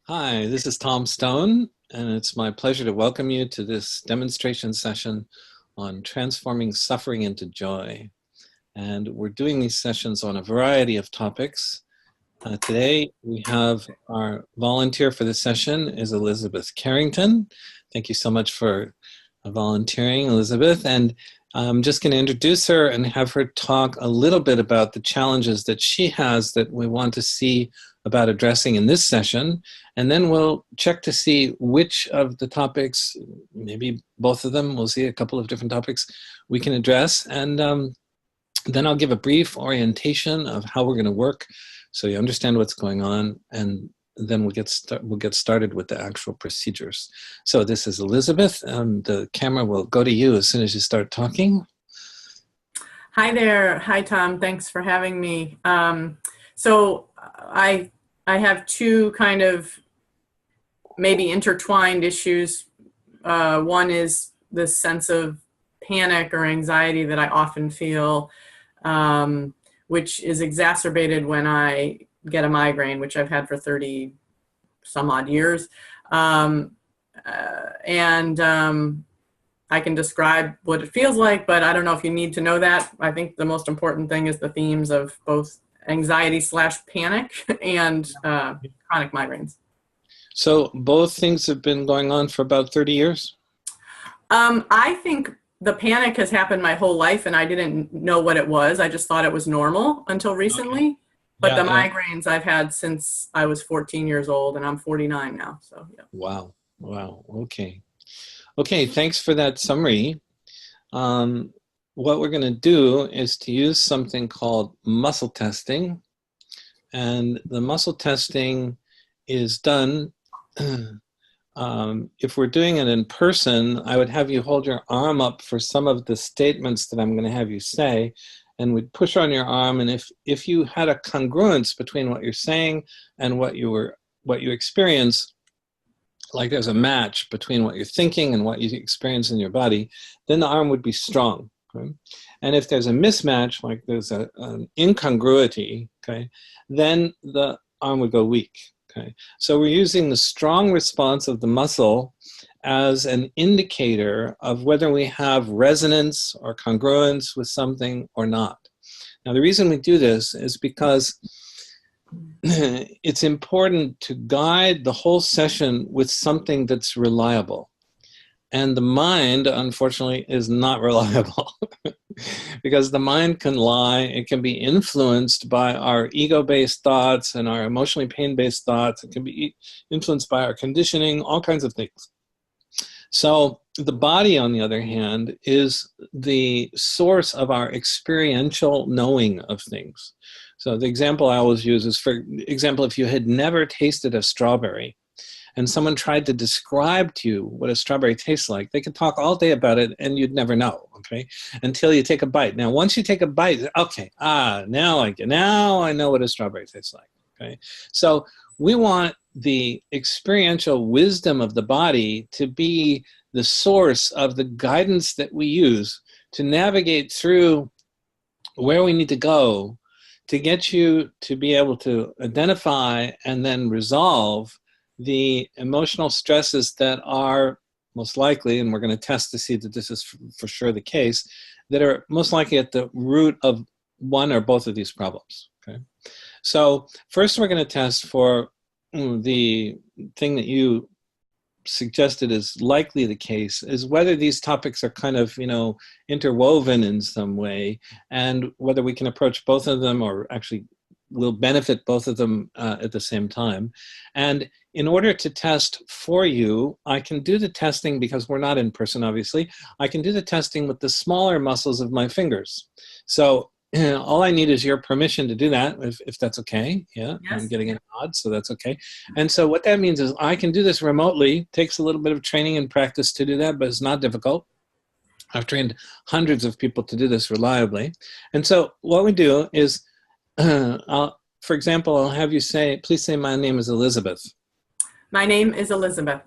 Hi, this is Tom Stone, and it's my pleasure to welcome you to this demonstration session on transforming suffering into joy. And we're doing these sessions on a variety of topics. Today, we have our volunteer for this session is Elizabeth Carrington. Thank you so much for volunteering, Elizabeth. And I'm just going to introduce her and have her talk a little bit about the challenges that she has that we want to see about addressing in this session. And then we'll check to see which of the topics, maybe both of them, we'll see a couple of different topics we can address. And then I'll give a brief orientation of how we're going to work so you understand what's going on, and then we'll get started with the actual procedures. So this is Elizabeth, and the camera will go to you as soon as you start talking. Hi there. Hi, Tom. Thanks for having me. So I have two kind of maybe intertwined issues. One is this sense of panic or anxiety that I often feel, which is exacerbated when I get a migraine, which I've had for 30 some odd years. I can describe what it feels like, but I don't know if you need to know that. I think the most important thing is the themes of both anxiety/panic and chronic migraines. So both things have been going on for about 30 years? I think the panic has happened my whole life, and I didn't know what it was. I just thought it was normal until recently. Okay. But the migraines I've had since I was 14 years old, and I'm 49 now. So yeah. Wow. Okay. Thanks for that summary. What we're going to do is to use something called muscle testing. And the muscle testing is done, if we're doing it in person, I would have you hold your arm up for some of the statements that I'm going to have you say, and we'd push on your arm, and if you had a congruence between what you're saying and what you experience, like there's a match between what you're thinking and what you experience in your body, then the arm would be strong. Okay? And if there's a mismatch, like there's an incongruity, okay, then the arm would go weak. Okay. So we're using the strong response of the muscle as an indicator of whether we have resonance or congruence with something or not. Now, the reason we do this is because it's important to guide the whole session with something that's reliable. And the mind, unfortunately, is not reliable because the mind can lie. It can be influenced by our ego-based thoughts and our emotionally pain-based thoughts. It can be influenced by our conditioning, all kinds of things. So the body, on the other hand, is the source of our experiential knowing of things. So the example I always use is, for example, if you had never tasted a strawberry, and someone tried to describe to you what a strawberry tastes like, they could talk all day about it and you'd never know, okay, until you take a bite. Now, once you take a bite, okay, now I know what a strawberry tastes like, okay? So we want the experiential wisdom of the body to be the source of the guidance that we use to navigate through where we need to go to get you to be able to identify and then resolve the emotional stresses that are most likely, and we're going to test to see that this is for sure the case, that are most likely at the root of one or both of these problems. Okay, so first we're going to test for the thing that you suggested is likely the case, is whether these topics are kind of, interwoven in some way, and whether we can approach both of them or actually will benefit both of them at the same time. And in order to test for you, I can do the testing, because we're not in person, obviously, I can do the testing with the smaller muscles of my fingers. So all I need is your permission to do that, if that's okay. Yeah, yes. I'm getting a nod, so that's okay. And so what that means is I can do this remotely. It takes a little bit of training and practice to do that, but it's not difficult. I've trained hundreds of people to do this reliably. And so what we do is, for example, I'll have you say, please say, my name is Elizabeth. My name is Elizabeth.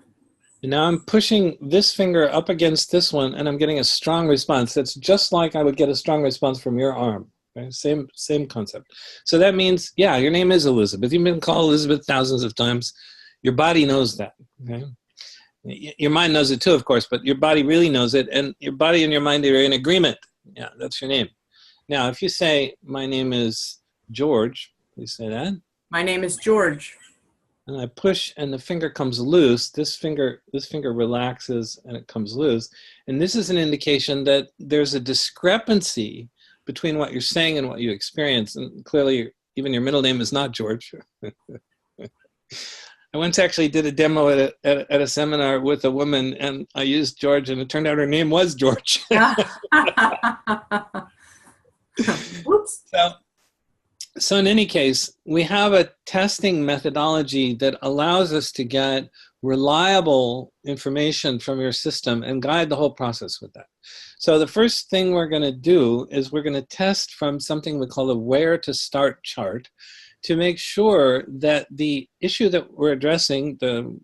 And now I'm pushing this finger up against this one, and I'm getting a strong response. That's just like I would get a strong response from your arm. Okay? Same concept. So that means, yeah, your name is Elizabeth. You've been called Elizabeth thousands of times. Your body knows that. Okay? Your mind knows it too, of course, but your body really knows it, and your body and your mind are in agreement. Yeah, that's your name. Now, if you say, my name is George, please say that. My name is George. And I push and the finger comes loose. This finger relaxes and it comes loose. And this is an indication that there's a discrepancy between what you're saying and what you experience. And clearly, even your middle name is not George. I once actually did a demo at a seminar with a woman, and I used George, and it turned out her name was George. Whoops. So in any case, we have a testing methodology that allows us to get reliable information from your system and guide the whole process with that. So the first thing we're going to do is we're going to test from something we call a where to start chart to make sure that the issue that we're addressing, the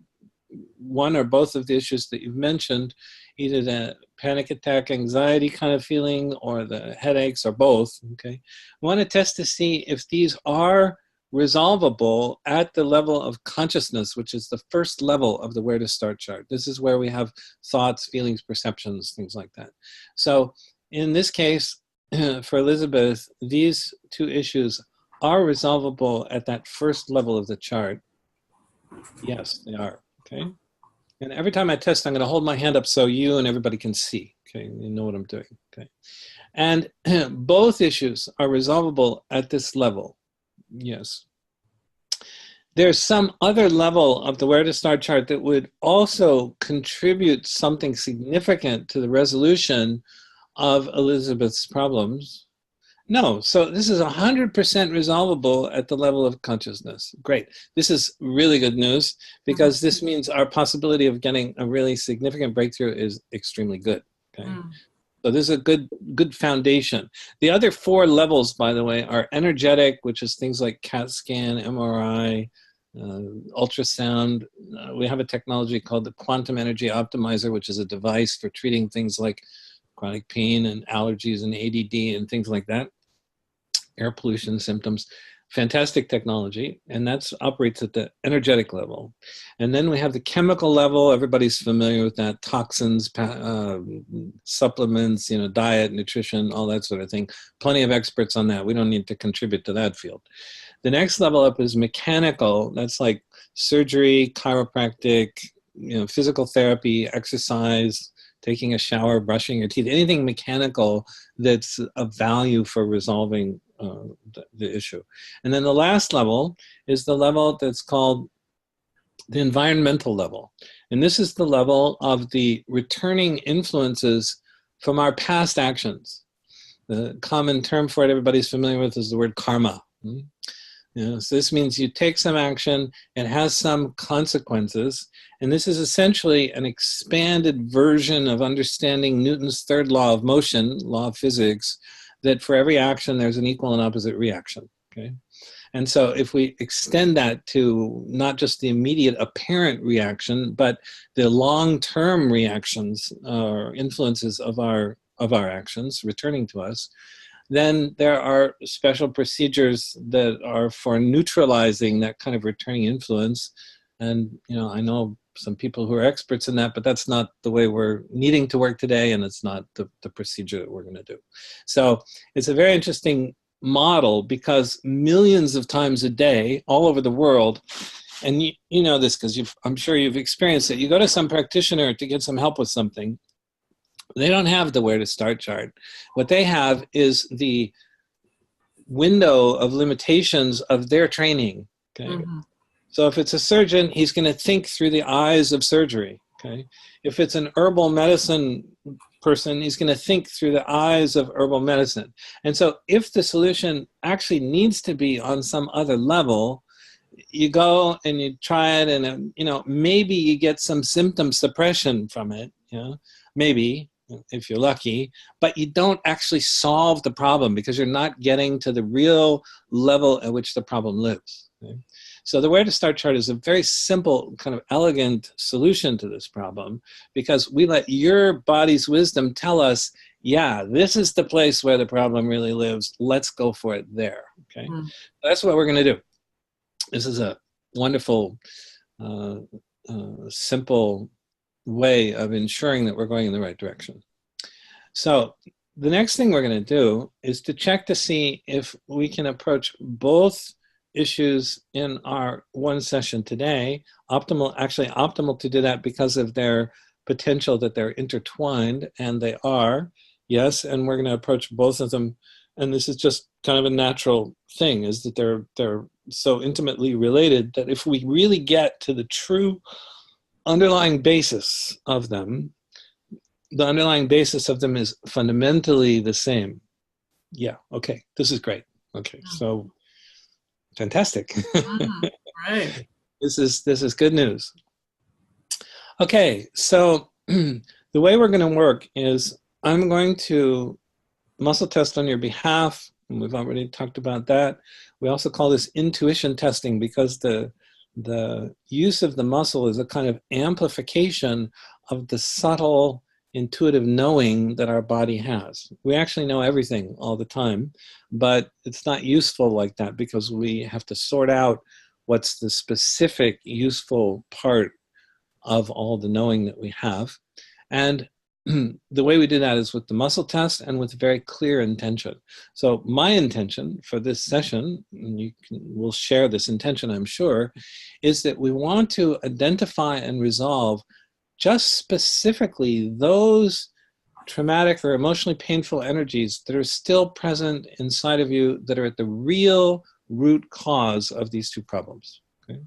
one or both of the issues that you've mentioned, either the panic attack, anxiety kind of feeling, or the headaches, or both, okay? We want to test to see if these are resolvable at the level of consciousness, which is the first level of the where to start chart. This is where we have thoughts, feelings, perceptions, things like that. So in this case, for Elizabeth, these two issues are resolvable at that first level of the chart. Yes, they are, okay? And every time I test, I'm going to hold my hand up so you and everybody can see, okay? You know what I'm doing, okay? And both issues are resolvable at this level, yes. There's some other level of the where to start chart that would also contribute something significant to the resolution of Elizabeth's problems. No, so this is 100% resolvable at the level of consciousness. Great. This is really good news because this means our possibility of getting a really significant breakthrough is extremely good. Okay. So this is a good foundation. The other 4 levels, by the way, are energetic, which is things like CAT scan, MRI, ultrasound. We have a technology called the Quantum Energy Optimizer, which is a device for treating things like chronic pain and allergies and ADD and things like that. Air pollution symptoms, fantastic technology, and that operates at the energetic level. And then we have the chemical level. Everybody's familiar with that: toxins, supplements, diet, nutrition, all that sort of thing. Plenty of experts on that. We don't need to contribute to that field. The next level up is mechanical. That's like surgery, chiropractic, physical therapy, exercise, taking a shower, brushing your teeth, anything mechanical that's of value for resolving the issue. And then the last level is the level that's called the environmental level. And this is the level of the returning influences from our past actions. The common term for it everybody's familiar with is the word karma. So this means you take some action, it has some consequences, and this is essentially an expanded version of understanding Newton's third law of motion, law of physics, that for every action there's an equal and opposite reaction, okay? And so if we extend that to not just the immediate apparent reaction, but the long-term reactions or influences of our actions returning to us, then there are special procedures that are for neutralizing that kind of returning influence. And, I know some people who are experts in that, but that's not the way we're needing to work today, and it's not the procedure that we're going to do. So it's a very interesting model because millions of times a day, all over the world, and you know this because I'm sure you've experienced it, you go to some practitioner to get some help with something. They don't have the where to start chart. What they have is the window of limitations of their training. Okay. Mm-hmm. So if it's a surgeon, he's going to think through the eyes of surgery. Okay. If it's an herbal medicine person, he's going to think through the eyes of herbal medicine. And so if the solution actually needs to be on some other level, you go and you try it, and maybe you get some symptom suppression from it. Maybe, if you're lucky, but you don't actually solve the problem because you're not getting to the real level at which the problem lives. Okay? So the where to start chart is a very simple, kind of elegant solution to this problem because we let your body's wisdom tell us, yeah, this is the place where the problem really lives. Let's go for it there. Okay, That's what we're going to do. This is a wonderful uh, simple way of ensuring that we're going in the right direction. So the next thing we're going to do is to check to see if we can approach both issues in our one session today. Actually optimal to do that because of their potential that they're intertwined, and they are, yes, and we're going to approach both of them. And this is just kind of a natural thing, is that they're so intimately related that if we really get to the true underlying basis of them, the underlying basis of them is fundamentally the same. Yeah, okay, this is great. Okay, so fantastic. Right. This is good news. Okay, so the way we're going to work is I'm going to muscle test on your behalf, and we've already talked about that. We also call this intuition testing because the use of the muscle is a kind of amplification of the subtle intuitive knowing that our body has. We actually know everything all the time, but it's not useful like that because we have to sort out what's the specific useful part of all the knowing that we have. And the way we do that is with the muscle test and with very clear intention. So my intention for this session, and we'll share this intention, I'm sure, is that we want to identify and resolve just specifically those traumatic or emotionally painful energies that are still present inside of you that are at the real root cause of these two problems. Okay?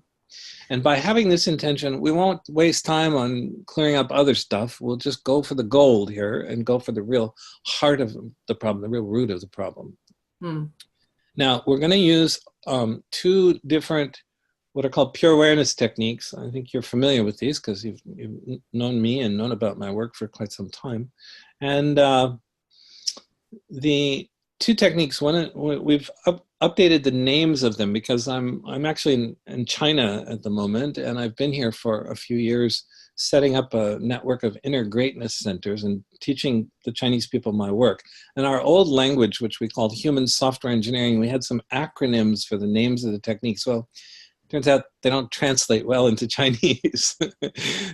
And by having this intention, we won't waste time on clearing up other stuff. We'll just go for the gold here and go for the real heart of the problem, the real root of the problem. Now, we're going to use two different what are called pure awareness techniques. I think you're familiar with these because you've known me and known about my work for quite some time. And the two techniques, one, we've updated the names of them because I'm actually in China at the moment, and I've been here for a few years setting up a network of inner greatness centers and teaching the Chinese people my work. And our old language, which we called human software engineering, we had some acronyms for the names of the techniques. Well, turns out they don't translate well into Chinese.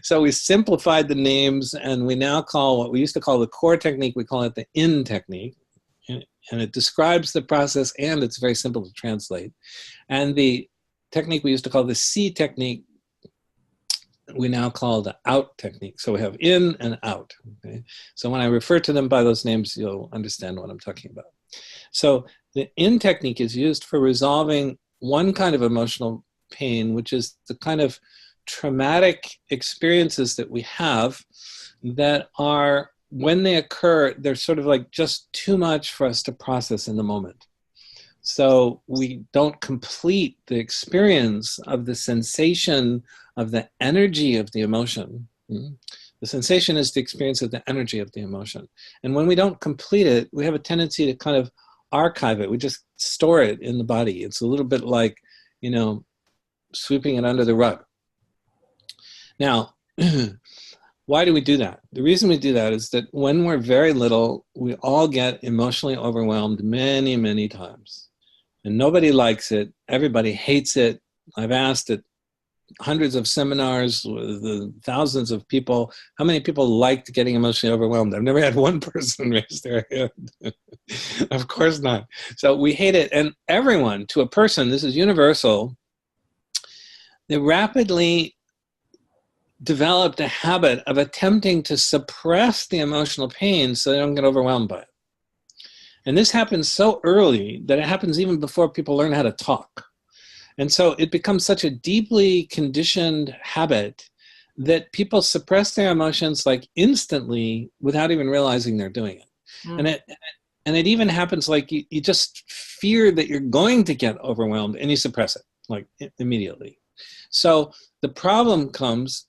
So we simplified the names, and we now call what we used to call the core technique, we call it the in technique. And it describes the process, and it's very simple to translate. And the technique we used to call the C technique, we now call the out technique. So we have in and out. Okay? So when I refer to them by those names, you'll understand what I'm talking about. So the in technique is used for resolving one kind of emotional pain, which is the kind of traumatic experiences that we have that are, when they occur, they're sort of like just too much for us to process in the moment. So we don't complete the experience of the sensation of the energy of the emotion. The sensation is the experience of the energy of the emotion. And when we don't complete it, we have a tendency to kind of archive it. We just store it in the body. It's a little bit like, sweeping it under the rug. Now, why do we do that? The reason we do that is that when we're very little, we all get emotionally overwhelmed many, many times. And nobody likes it. Everybody hates it. I've asked at hundreds of seminars with thousands of people, how many people liked getting emotionally overwhelmed? I've never had one person raise their hand. Of course not. So we hate it. And everyone, to a person, this is universal, they rapidly developed a habit of attempting to suppress the emotional pain so they don't get overwhelmed by it. And this happens so early that it happens even before people learn how to talk. And so it becomes such a deeply conditioned habit that people suppress their emotions like instantly without even realizing they're doing it. And it even happens like you just fear that you're going to get overwhelmed and you suppress it like immediately. So the problem comes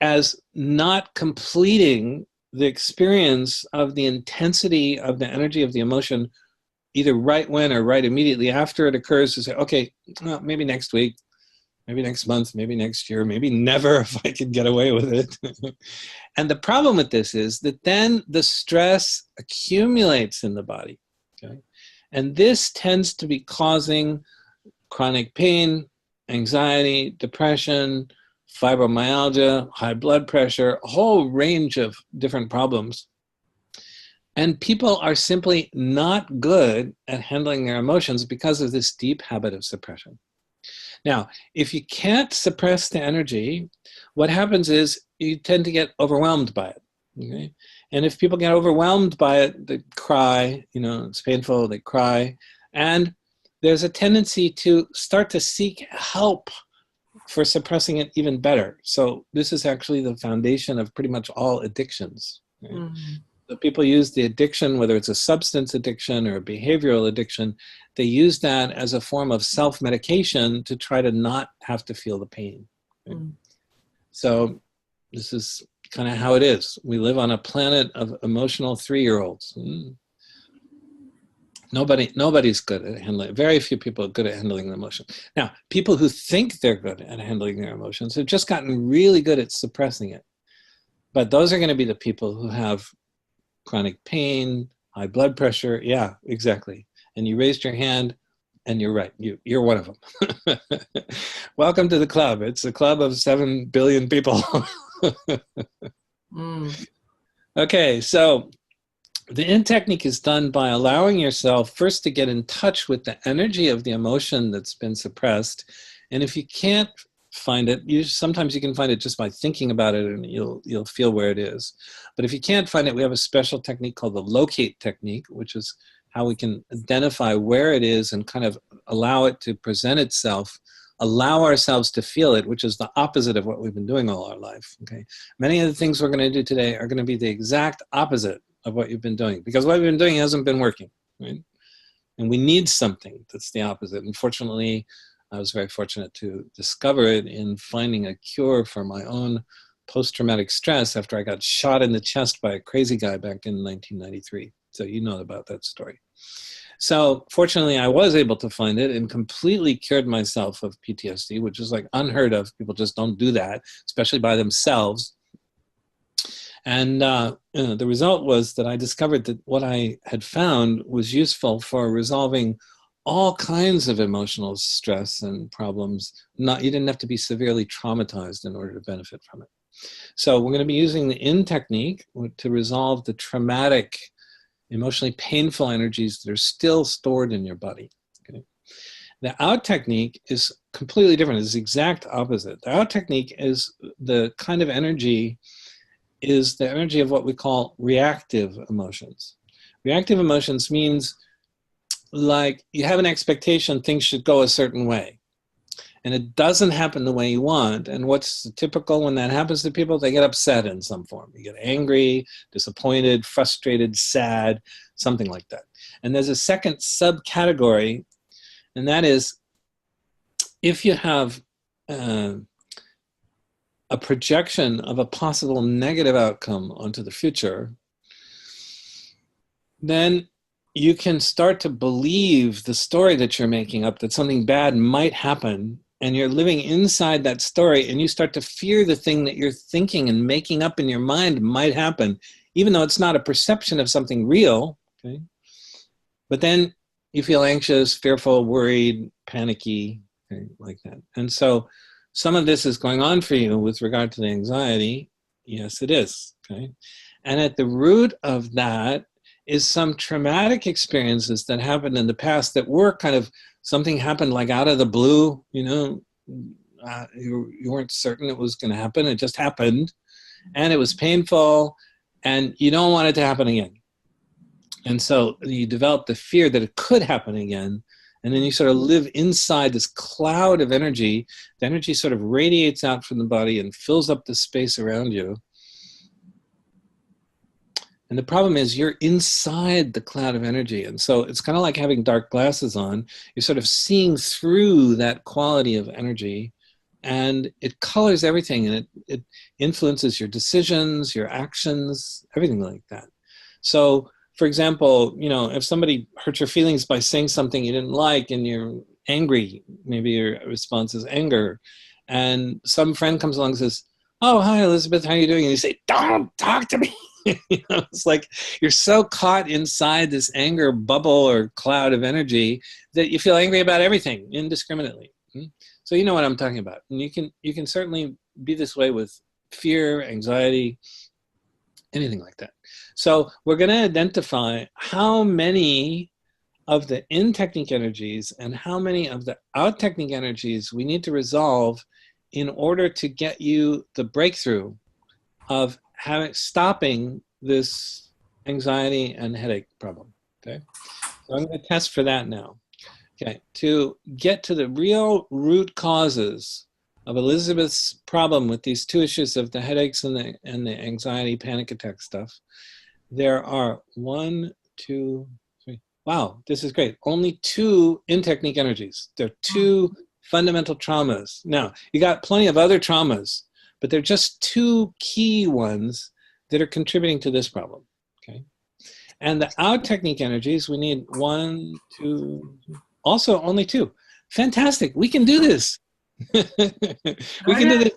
as not completing the experience of the intensity of the energy of the emotion, either right when or right immediately after it occurs, to say, okay, well, maybe next week, maybe next month, maybe next year, maybe never if I could get away with it. And the problem with this is that then the stress accumulates in the body. Okay? And this tends to be causing chronic pain, anxiety, depression, fibromyalgia, high blood pressure, a whole range of different problems. And people are simply not good at handling their emotions because of this deep habit of suppression. Now, if you can't suppress the energy, what happens is you tend to get overwhelmed by it. Okay? And if people get overwhelmed by it, they cry, it's painful, they cry. And there's a tendency to start to seek help for suppressing it even better. So this is actually the foundation of pretty much all addictions. Right? Mm-hmm. So people use the addiction, whether it's a substance addiction or a behavioral addiction, they use that as a form of self-medication to try to not have to feel the pain. Right? Mm. So this is kind of how it is. We live on a planet of emotional 3-year-olds. Nobody's good at handling. Very few people are good at handling the emotion. Now, people who think they're good at handling their emotions have just gotten really good at suppressing it. But those are going to be the people who have chronic pain, high blood pressure. Yeah, exactly. And you raised your hand, and you're right. You're one of them. Welcome to the club. It's a club of 7 billion people. Okay, so the in technique is done by allowing yourself first to get in touch with the energy of the emotion that's been suppressed. And if you can't find it, sometimes you can find it just by thinking about it, and you'll feel where it is. But if you can't find it, we have a special technique called the locate technique, which is how we can identify where it is and kind of allow it to present itself, allow ourselves to feel it, which is the opposite of what we've been doing all our life. Okay, many of the things we're going to do today are going to be the exact opposite of what you've been doing, because what we've been doing hasn't been working, right? And we need something that's the opposite. Unfortunately, I was very fortunate to discover it in finding a cure for my own post-traumatic stress after I got shot in the chest by a crazy guy back in 1993. So you know about that story. So fortunately, I was able to find it and completely cured myself of PTSD, which is like unheard of. People just don't do that, especially by themselves. And the result was that I discovered that what I had found was useful for resolving all kinds of emotional stress and problems. You didn't have to be severely traumatized in order to benefit from it. So we're going to be using the in technique to resolve the traumatic, emotionally painful energies that are still stored in your body. Okay? The out technique is completely different. It's the exact opposite. The out technique is the kind of energy of what we call reactive emotions. Reactive emotions means like you have an expectation things should go a certain way, and it doesn't happen the way you want. And what's typical when that happens to people? They get upset in some form. You get angry, disappointed, frustrated, sad, something like that. And there's a second subcategory, and that is if you have a projection of a possible negative outcome onto the future, then you can start to believe the story that you're making up, that something bad might happen, and you're living inside that story, and you start to fear the thing that you're thinking and making up in your mind might happen, even though it's not a perception of something real. Okay? But then you feel anxious, fearful, worried, panicky, okay, like that. And so some of this is going on for you with regard to the anxiety. Yes, it is. Okay? And at the root of that is some traumatic experiences that happened in the past that were kind of something happened like out of the blue, you weren't certain it was going to happen. It just happened, and it was painful, and you don't want it to happen again. And so you develop the fear that it could happen again, and then you sort of live inside this cloud of energy. The energy sort of radiates out from the body and fills up the space around you. And the problem is you're inside the cloud of energy. And so it's kind of like having dark glasses on. You're sort of seeing through that quality of energy, and it colors everything, and it influences your decisions, your actions, everything like that. So, for example, if somebody hurt your feelings by saying something you didn't like and you're angry, maybe your response is anger, and some friend comes along and says, "Oh, hi, Elizabeth, how are you doing?" And you say, "Don't talk to me." It's like you're so caught inside this anger bubble or cloud of energy that you feel angry about everything indiscriminately. So you know what I'm talking about. And you can certainly be this way with fear, anxiety, anything like that. So we're going to identify how many of the in-technique energies and how many of the out-technique energies we need to resolve in order to get you the breakthrough of stopping this anxiety and headache problem. Okay, so I'm going to test for that now. Okay, to get to the real root causes of Elizabeth's problem with these two issues of the headaches and the anxiety, panic attack stuff, there are 1, 2, 3. Wow, this is great. Only 2 in-technique energies. There are 2 fundamental traumas. Now, you got plenty of other traumas, but they're just 2 key ones that are contributing to this problem. Okay, and the out-technique energies, we need 1, 2, also only 2. Fantastic. We can do this. We can do this.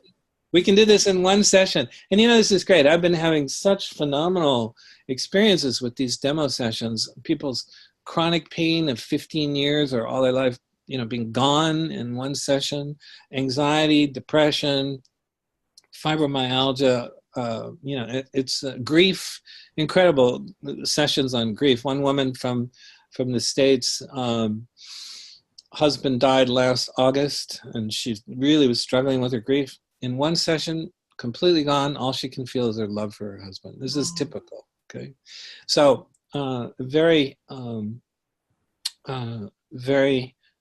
We can do this in one session. And you know, this is great. I've been having such phenomenal experiences with these demo sessions. People's chronic pain of 15 years or all their life, you know, being gone in one session. Anxiety, depression, fibromyalgia, you know, it's grief, incredible sessions on grief. One woman from the States, husband died last August, and she really was struggling with her grief. In one session, completely gone. All she can feel is her love for her husband. This is typical. Okay, so very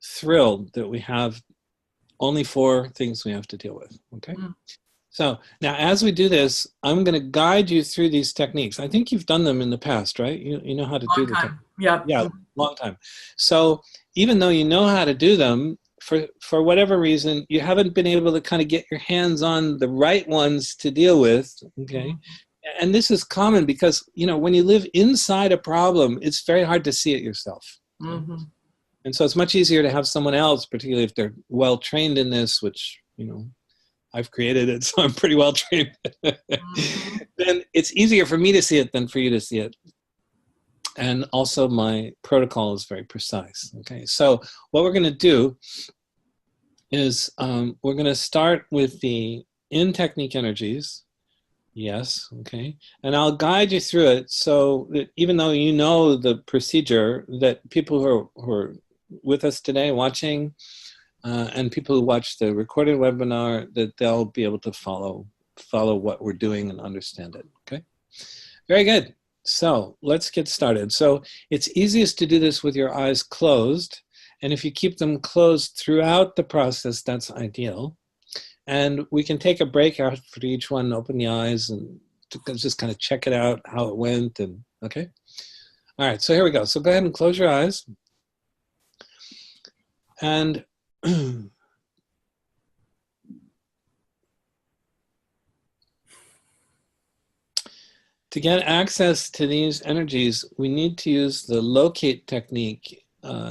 thrilled that we have only 4 things we have to deal with. Okay. So now, as we do this, I'm going to guide you through these techniques. I think you've done them in the past, right? You know how to do them. Yeah, long time. So even though you know how to do them, for whatever reason, you haven't been able to kind of get your hands on the right ones to deal with. Okay, and this is common because, you know, when you live inside a problem, it's very hard to see it yourself. And so it's much easier to have someone else, particularly if they're well trained in this, which, you know, I've created it, so I'm pretty well trained. Then it's easier for me to see it than for you to see it. And also my protocol is very precise. Okay, so what we're going to do is we're going to start with the in-technique energies. Yes, okay. And I'll guide you through it so that even though you know the procedure, that people who are with us today watching, and people who watch the recorded webinar, that they'll be able to follow what we're doing and understand it. Okay, very good. So let's get started. So it's easiest to do this with your eyes closed, and if you keep them closed throughout the process, that's ideal. And we can take a break after each one, open the eyes, and just kind of check it out, how it went, and okay. All right, so here we go. So go ahead and close your eyes. And to get access to these energies, we need to use the locate technique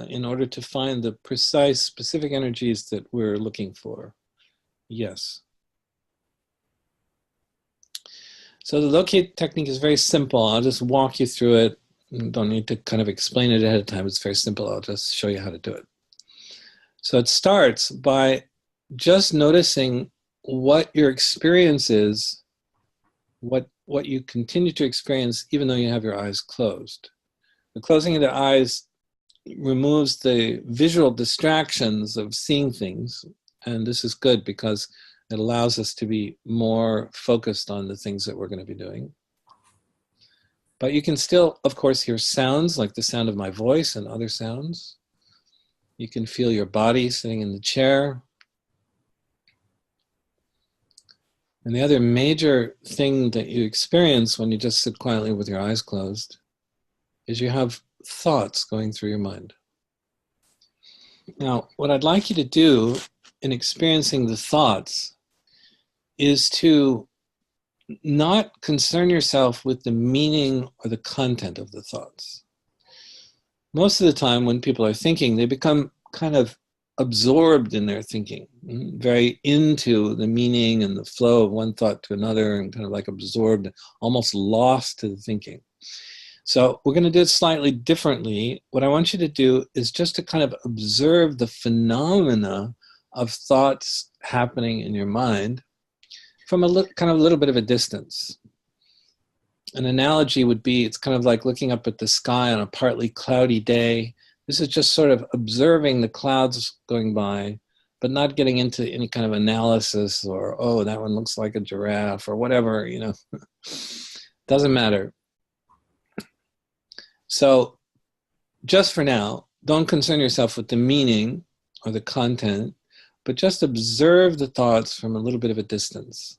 in order to find the precise, specific energies that we're looking for. Yes. So the locate technique is very simple. I'll just walk you through it. You don't need to kind of explain it ahead of time. It's very simple. I'll just show you how to do it. So it starts by just noticing what your experience is, what you continue to experience even though you have your eyes closed. The closing of the eyes removes the visual distractions of seeing things, and this is good because it allows us to be more focused on the things that we're going to be doing. But you can still, of course, hear sounds like the sound of my voice and other sounds. You can feel your body sitting in the chair. And the other major thing that you experience when you just sit quietly with your eyes closed is you have thoughts going through your mind. Now, what I'd like you to do in experiencing the thoughts is to not concern yourself with the meaning or the content of the thoughts. Most of the time when people are thinking, they become kind of absorbed in their thinking, very into the meaning and the flow of one thought to another, and kind of like absorbed, almost lost to the thinking. So we're going to do it slightly differently. What I want you to do is just to kind of observe the phenomena of thoughts happening in your mind, from a kind of a little bit of a distance. An analogy would be, it's kind of like looking up at the sky on a partly cloudy day. This is just sort of observing the clouds going by, but not getting into any kind of analysis or, oh, that one looks like a giraffe or whatever, you know. Doesn't matter. So just for now, don't concern yourself with the meaning or the content, but just observe the thoughts from a little bit of a distance.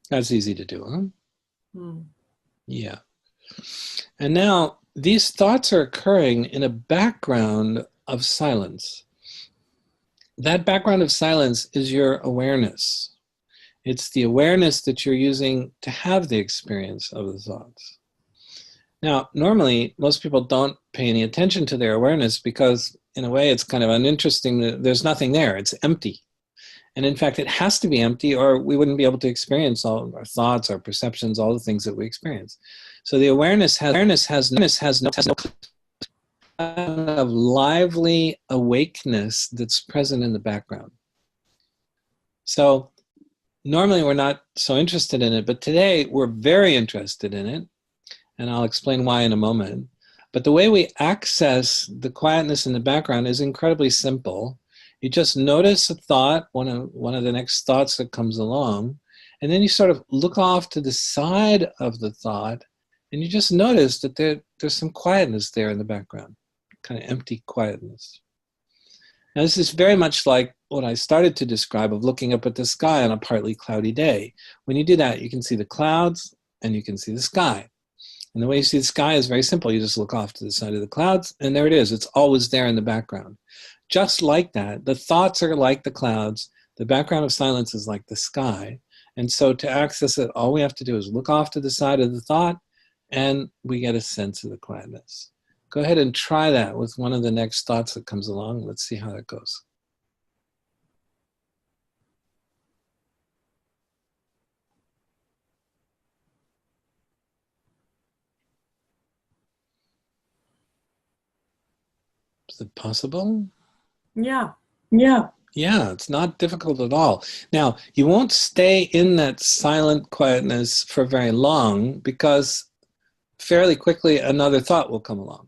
That's easy to do, huh? Yeah. And now these thoughts are occurring in a background of silence. That background of silence is your awareness. It's the awareness that you're using to have the experience of the thoughts. Now, normally, most people don't pay any attention to their awareness because, in a way, it's kind of uninteresting. There's nothing there. It's empty. And in fact, it has to be empty or we wouldn't be able to experience all of our thoughts, our perceptions, all the things that we experience. So the awareness has no kind of lively awakeness that's present in the background. So normally we're not so interested in it, but today we're very interested in it. And I'll explain why in a moment. But the way we access the quietness in the background is incredibly simple. You just notice a thought, one of the next thoughts that comes along, and then you sort of look off to the side of the thought, and you just notice that there's some quietness there in the background, kind of empty quietness. Now, this is very much like what I started to describe of looking up at the sky on a partly cloudy day. When you do that, you can see the clouds and you can see the sky. And the way you see the sky is very simple. You just look off to the side of the clouds, and there it is. It's always there in the background. Just like that, the thoughts are like the clouds. The background of silence is like the sky. And so to access it, all we have to do is look off to the side of the thought, and we get a sense of the quietness. Go ahead and try that with one of the next thoughts that comes along. Let's see how that goes. Is it possible? Yeah. Yeah, it's not difficult at all. Now, you won't stay in that silent quietness for very long because fairly quickly another thought will come along.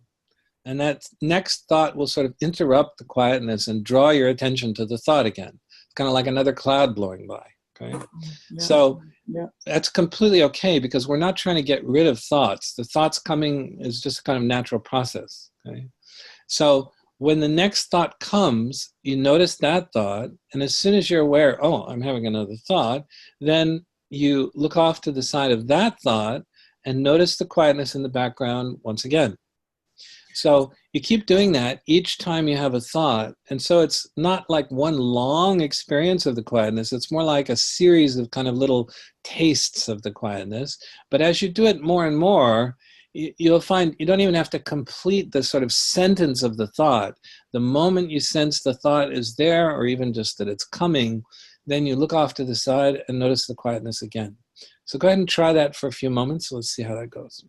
And that next thought will sort of interrupt the quietness and draw your attention to the thought again. It's kind of like another cloud blowing by, okay? Yeah. So that's completely okay because we're not trying to get rid of thoughts. The thoughts coming is just a kind of natural process, okay? So when the next thought comes, you notice that thought, and as soon as you're aware, oh, I'm having another thought, then you look off to the side of that thought and notice the quietness in the background once again. So you keep doing that each time you have a thought, and so it's not like one long experience of the quietness, it's more like a series of kind of little tastes of the quietness. But as you do it more and more, you'll find you don't even have to complete the sort of sentence of the thought. The moment you sense the thought is there, or even just that it's coming, then you look off to the side and notice the quietness again. So go ahead and try that for a few moments. Let's see how that goes.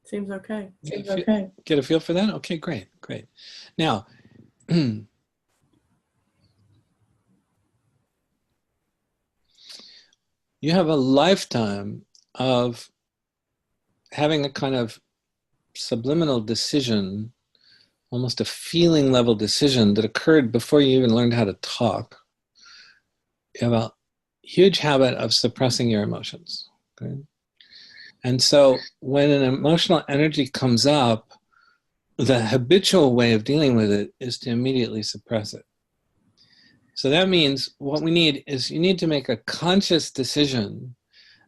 Seems okay. Get a feel for that? Okay, great. Now, you have a lifetime of having a kind of subliminal decision, almost a feeling level decision that occurred before you even learned how to talk. You have a huge habit of suppressing your emotions, okay? And so when an emotional energy comes up, the habitual way of dealing with it is to immediately suppress it. So that means what we need is you need to make a conscious decision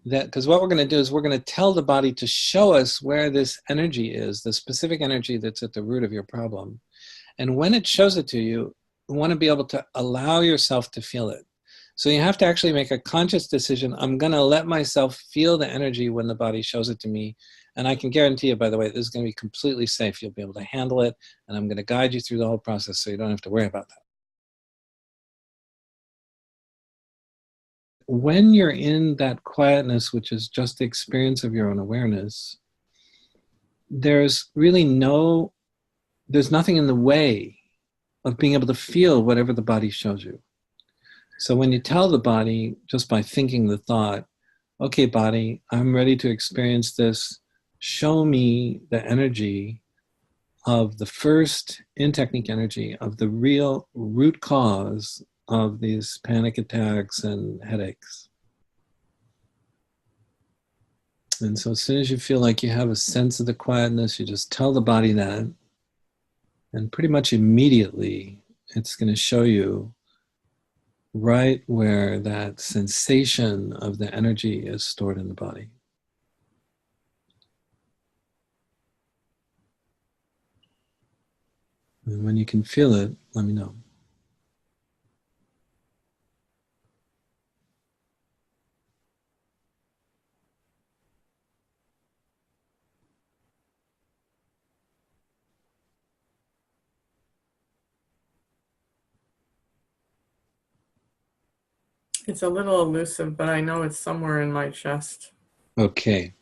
that, because what we're going to do is we're going to tell the body to show us where this energy is, the specific energy that's at the root of your problem. And when it shows it to you, you want to be able to allow yourself to feel it. So you have to actually make a conscious decision. I'm going to let myself feel the energy when the body shows it to me, And I can guarantee you, by the way, this is going to be completely safe. You'll be able to handle it, and I'm going to guide you through the whole process so you don't have to worry about that. When you're in that quietness, which is just the experience of your own awareness, there's nothing in the way of being able to feel whatever the body shows you. So when you tell the body, just by thinking the thought, okay, body, I'm ready to experience this. Show me the energy of the first in-technique energy of the real root cause of these panic attacks and headaches. And so as soon as you feel like you have a sense of the quietness, you just tell the body that, and pretty much immediately it's going to show you right where that sensation of the energy is stored in the body. And when you can feel it, let me know. It's a little elusive, but I know it's somewhere in my chest. Okay.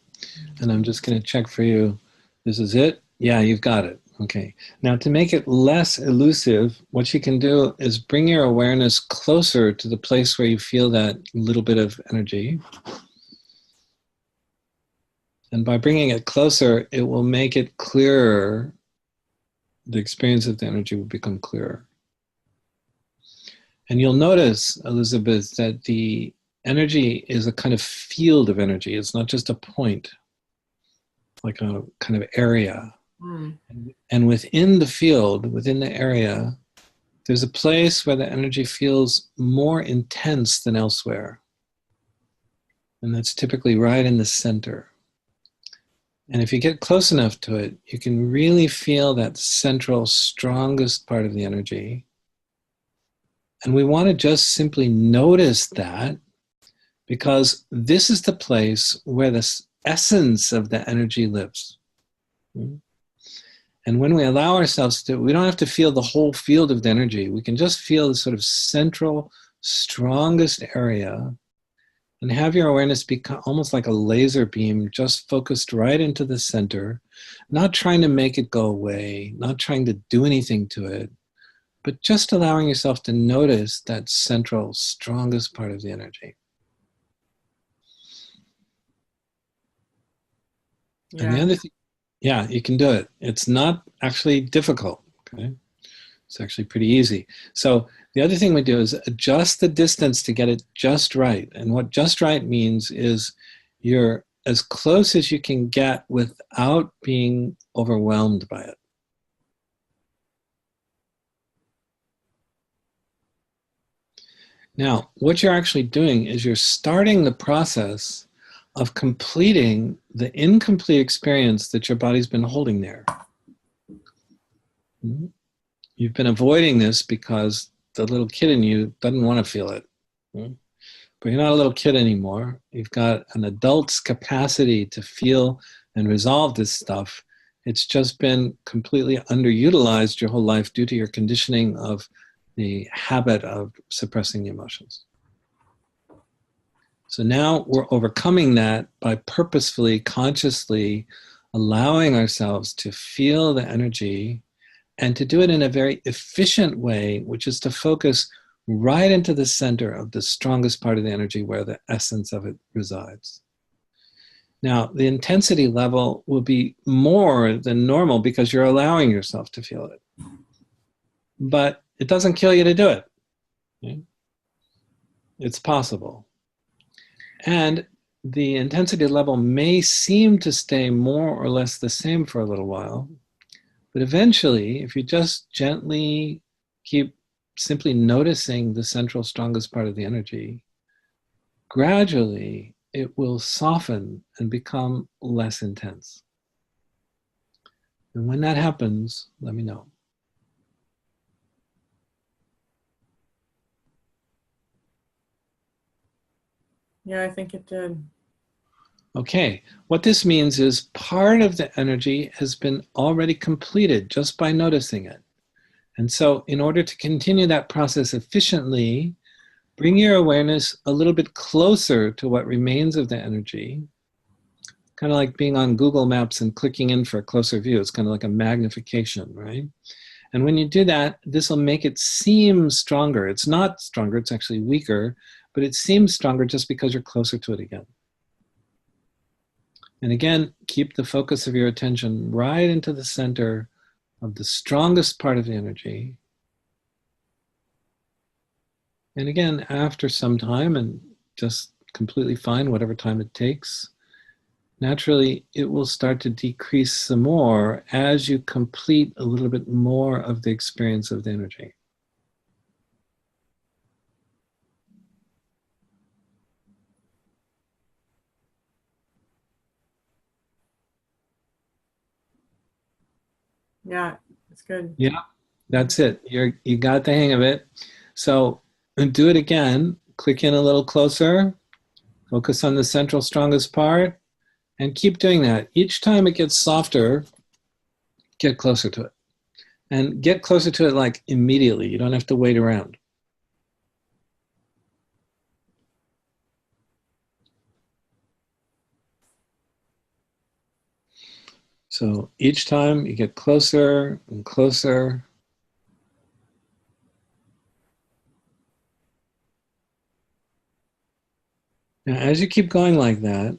And I'm just going to check for you. This is it? Yeah, you've got it. Okay. Now, to make it less elusive, what you can do is bring your awareness closer to the place where you feel that little bit of energy. And by bringing it closer, it will make it clearer. The experience of the energy will become clearer. And you'll notice, Elizabeth, that the energy is a kind of field of energy. It's not just a point, like a kind of area. Mm. And within the field, within the area, there's a place where the energy feels more intense than elsewhere. And that's typically right in the center. And if you get close enough to it, you can really feel that central, strongest part of the energy. And we want to just simply notice that, because this is the place where the essence of the energy lives. And when we allow ourselves to, we don't have to feel the whole field of the energy. We can just feel the sort of central, strongest area, and have your awareness become almost like a laser beam, just focused right into the center, not trying to make it go away, not trying to do anything to it, but just allowing yourself to notice that central, strongest part of the energy. Yeah. And the other thing, yeah, you can do it. It's not actually difficult, okay? It's actually pretty easy. So the other thing we do is adjust the distance to get it just right. And what just right means is you're as close as you can get without being overwhelmed by it. Now, what you're actually doing is you're starting the process of completing the incomplete experience that your body's been holding there. You've been avoiding this because the little kid in you doesn't want to feel it. But you're not a little kid anymore. You've got an adult's capacity to feel and resolve this stuff. It's just been completely underutilized your whole life due to your conditioning of the habit of suppressing the emotions. So now we're overcoming that by purposefully, consciously allowing ourselves to feel the energy and to do it in a very efficient way, which is to focus right into the center of the strongest part of the energy where the essence of it resides. Now, the intensity level will be more than normal because you're allowing yourself to feel it. But it doesn't kill you to do it. Okay? It's possible. And the intensity level may seem to stay more or less the same for a little while, but eventually, if you just gently keep simply noticing the central strongest part of the energy, gradually it will soften and become less intense. And when that happens, let me know. Yeah, I think it did. Okay, what this means is part of the energy has been already completed just by noticing it. And so, in order to continue that process efficiently, bring your awareness a little bit closer to what remains of the energy, kind of like being on Google Maps and clicking in for a closer view. It's kind of like a magnification, right? And when you do that, this will make it seem stronger. It's not stronger, it's actually weaker, but it seems stronger just because you're closer to it again. And again, keep the focus of your attention right into the center of the strongest part of the energy. And again, after some time, and just completely fine, whatever time it takes, naturally it will start to decrease some more as you complete a little bit more of the experience of the energy. Yeah, it's good. Yeah, that's it. You got the hang of it. So do it again. Click in a little closer. Focus on the central strongest part. And keep doing that. Each time it gets softer, get closer to it. And get closer to it like immediately. You don't have to wait around. So each time you get closer and closer. Now, as you keep going like that,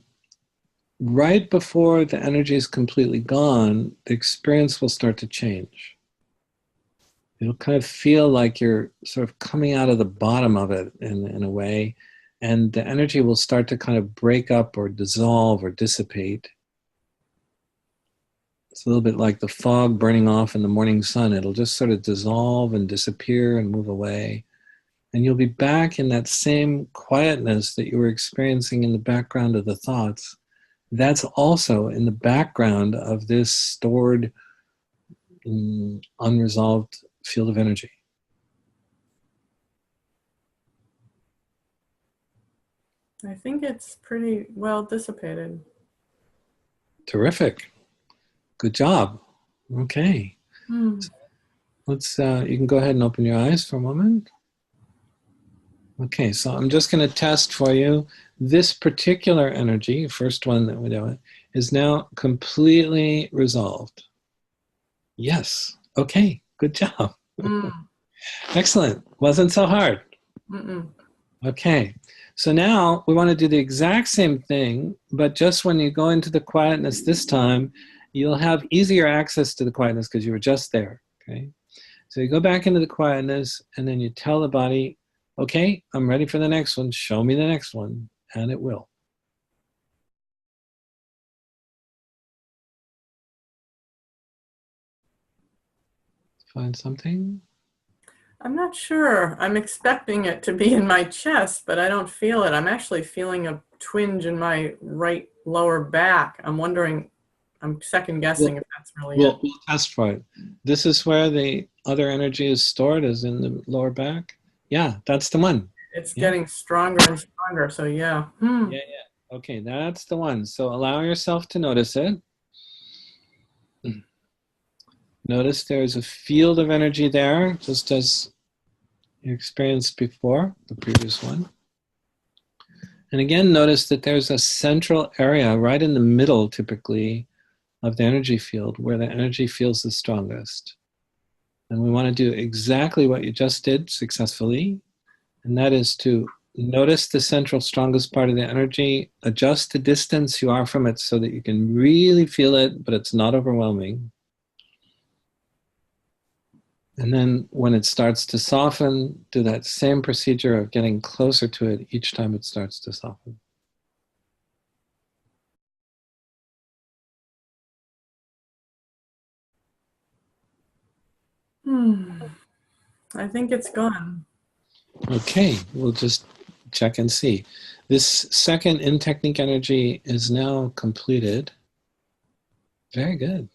right before the energy is completely gone, the experience will start to change. It'll kind of feel like you're sort of coming out of the bottom of it in a way, and the energy will start to kind of break up or dissolve or dissipate. It's a little bit like the fog burning off in the morning sun. It'll just sort of dissolve and disappear and move away. And you'll be back in that same quietness that you were experiencing in the background of the thoughts. That's also in the background of this stored, unresolved field of energy. I think it's pretty well dissipated. Terrific. Good job. Okay. Let's, you can go ahead and open your eyes for a moment. Okay, so I'm just going to test for you. This particular energy, first one that we do, is now completely resolved. Yes. Okay, good job. Excellent. Wasn't so hard. Okay, so now we want to do the exact same thing, but just when you go into the quietness this time, you'll have easier access to the quietness because you were just there. Okay, so you go back into the quietness and then you tell the body, okay, I'm ready for the next one. Show me the next one, and it will. Find something? I'm not sure. I'm expecting it to be in my chest, but I don't feel it. I'm actually feeling a twinge in my right lower back. I'm wondering, I'm second guessing if that's really it. We'll test for it. This is where the other energy is stored, is in the lower back. Yeah, that's the one. It's getting stronger and stronger, so yeah. Yeah. Okay, that's the one. So allow yourself to notice it. Notice there's a field of energy there, just as you experienced before, the previous one. And again, notice that there's a central area right in the middle, typically, of the energy field where the energy feels the strongest. And we want to do exactly what you just did successfully, and that is to notice the central strongest part of the energy, adjust the distance you are from it so that you can really feel it, but it's not overwhelming. And then when it starts to soften, do that same procedure of getting closer to it each time it starts to soften. I think it's gone. Okay, we'll just check and see. This second in-technique energy is now completed. Very good.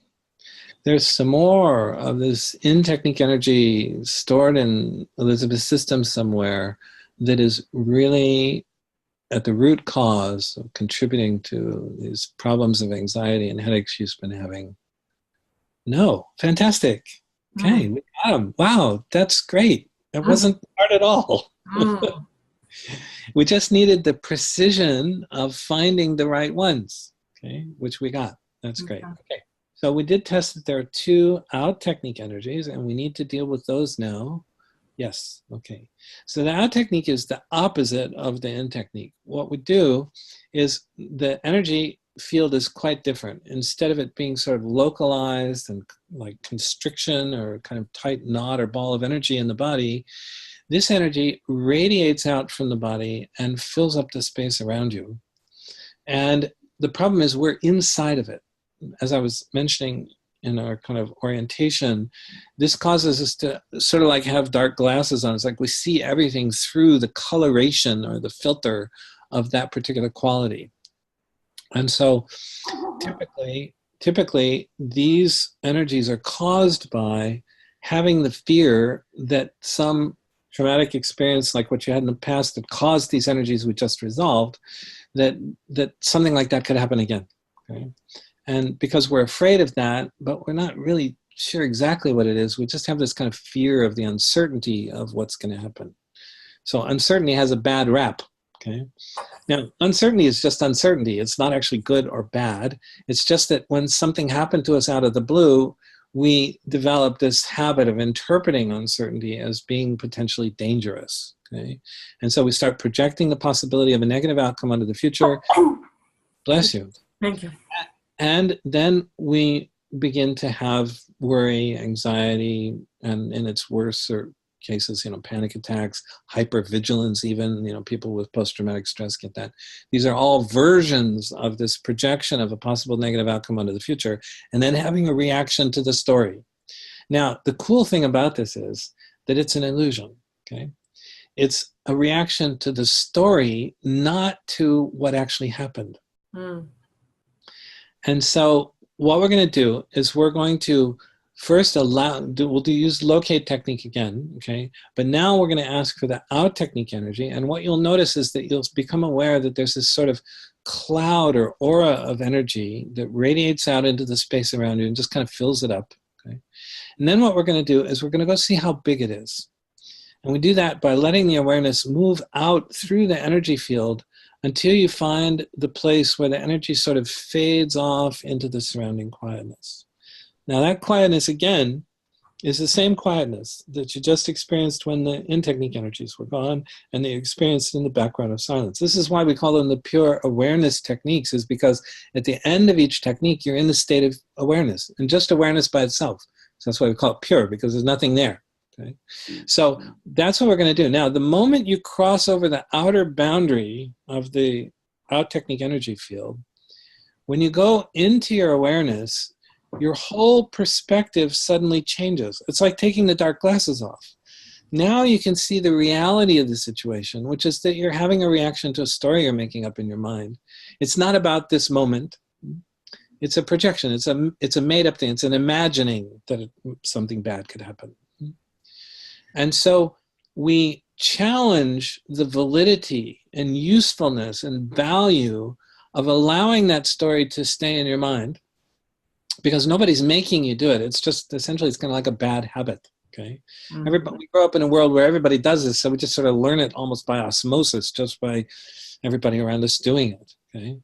There's some more of this in-technique energy stored in Elizabeth's system somewhere that is really at the root cause of contributing to these problems of anxiety and headaches she's been having? No. Fantastic. Okay, we got them. Wow, that's great. That wasn't hard at all. We just needed the precision of finding the right ones, okay, which we got. That's great. Okay, so we did test that there are two out technique energies, and we need to deal with those now. Yes, okay. So the out technique is the opposite of the in technique. What we do is the energy field is quite different. Instead of it being sort of localized and like constriction or kind of tight knot or ball of energy in the body, this energy radiates out from the body and fills up the space around you. And the problem is we're inside of it. As I was mentioning in our kind of orientation, this causes us to sort of like have dark glasses on. It's like we see everything through the coloration or the filter of that particular quality. And so typically these energies are caused by having the fear that some traumatic experience like what you had in the past that caused these energies we just resolved, that something like that could happen again. Okay? And because we're afraid of that, but we're not really sure exactly what it is, we just have this kind of fear of the uncertainty of what's going to happen. So uncertainty has a bad rap. Okay. Now, uncertainty is just uncertainty. It's not actually good or bad. It's just that when something happened to us out of the blue, we develop this habit of interpreting uncertainty as being potentially dangerous. Okay. And so we start projecting the possibility of a negative outcome onto the future. Bless you. Thank you. And then we begin to have worry, anxiety, and in its worst cases, panic attacks, hypervigilance even, people with post-traumatic stress get that. These are all versions of this projection of a possible negative outcome onto the future, and then having a reaction to the story. Now, the cool thing about this is that it's an illusion, okay? It's a reaction to the story, not to what actually happened. And so what we're going to do is we're going to first we'll use locate technique again, okay? But now we're going to ask for the out technique energy. And what you'll notice is that you'll become aware that there's this sort of cloud or aura of energy that radiates out into the space around you and just kind of fills it up, okay? And then what we're going to do is we're going to go see how big it is. And we do that by letting the awareness move out through the energy field until you find the place where the energy sort of fades off into the surrounding quietness. Now that quietness, again, is the same quietness that you just experienced when the in-technique energies were gone and they experienced in the background of silence. This is why we call them the pure awareness techniques, is because at the end of each technique, you're in the state of awareness, and just awareness by itself. So that's why we call it pure, because there's nothing there. Okay? So that's what we're going to do. Now, the moment you cross over the outer boundary of the out technique energy field, when you go into your awareness, your whole perspective suddenly changes. It's like taking the dark glasses off. Now you can see the reality of the situation, which is that you're having a reaction to a story you're making up in your mind. It's not about this moment. It's a projection. It's a made-up thing. It's an imagining that something bad could happen. And so we challenge the validity and usefulness and value of allowing that story to stay in your mind, because nobody's making you do it. It's just essentially, it's kind of like a bad habit. Okay. Everybody, we grow up in a world where everybody does this, so we just sort of learn it almost by osmosis, just by everybody around us doing it. Okay.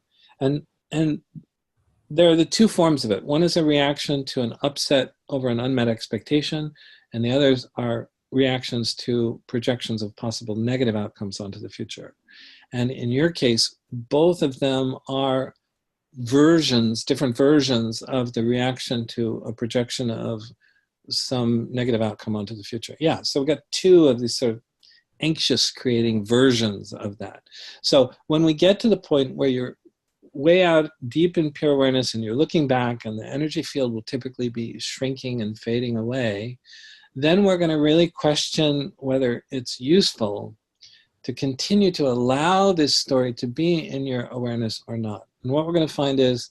And there are the two forms of it. One is a reaction to an upset over an unmet expectation, and the others are reactions to projections of possible negative outcomes onto the future. And in your case, both of them are different versions of the reaction to a projection of some negative outcome onto the future. Yeah, so we've got two of these sort of anxious creating versions of that. So when we get to the point where you're way out deep in pure awareness and you're looking back and the energy field will typically be shrinking and fading away, then we're going to really question whether it's useful to continue to allow this story to be in your awareness or not. And what we're going to find is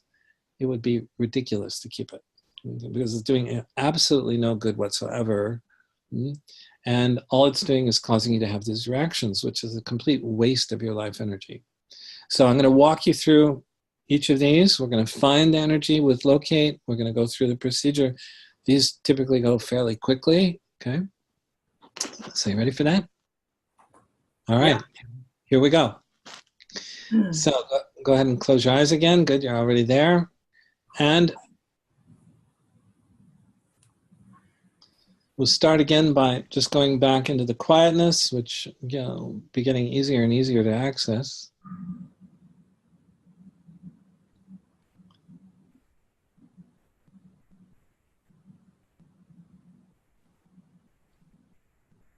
it would be ridiculous to keep it, because it's doing absolutely no good whatsoever. And all it's doing is causing you to have these reactions, which is a complete waste of your life energy. So I'm going to walk you through each of these. We're going to find the energy with locate. We're going to go through the procedure. These typically go fairly quickly. Okay. So you ready for that? All right. Yeah. Here we go. So go ahead and close your eyes again. Good. You're already there. And we'll start again by just going back into the quietness, which be getting easier and easier to access.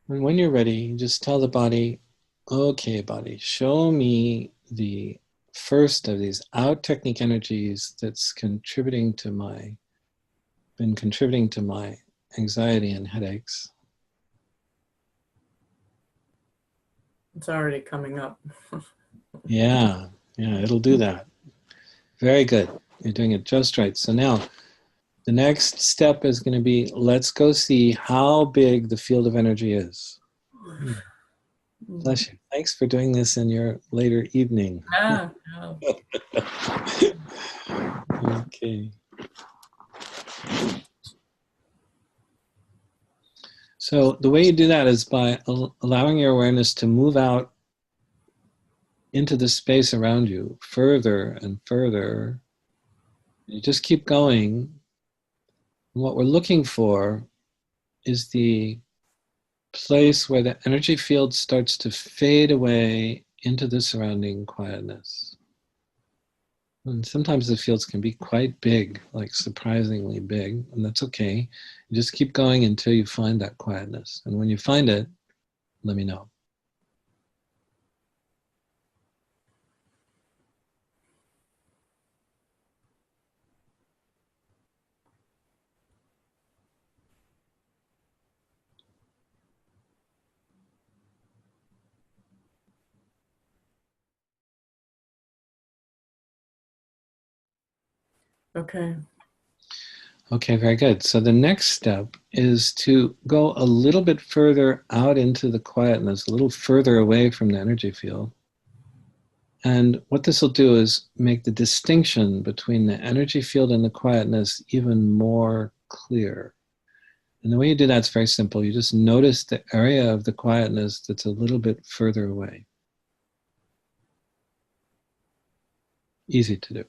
And when you're ready, just tell the body, okay, body, show me the first of these out technique energies that's been contributing to my anxiety and headaches. It's already coming up. Yeah, it'll do that. Very good. You're doing it just right. So now, the next step is going to be, let's go see how big the field of energy is. Bless you. Thanks for doing this in your later evening. Yeah. Okay. So the way you do that is by allowing your awareness to move out into the space around you further and further. You just keep going. And what we're looking for is the place where the energy field starts to fade away into the surrounding quietness. And sometimes the fields can be quite big, like surprisingly big, and that's okay. You just keep going until you find that quietness. And when you find it, let me know. Okay. Okay, very good. So the next step is to go a little bit further out into the quietness, a little further away from the energy field. And what this will do is make the distinction between the energy field and the quietness even more clear. And the way you do that is very simple. You just notice the area of the quietness that's a little bit further away. Easy to do.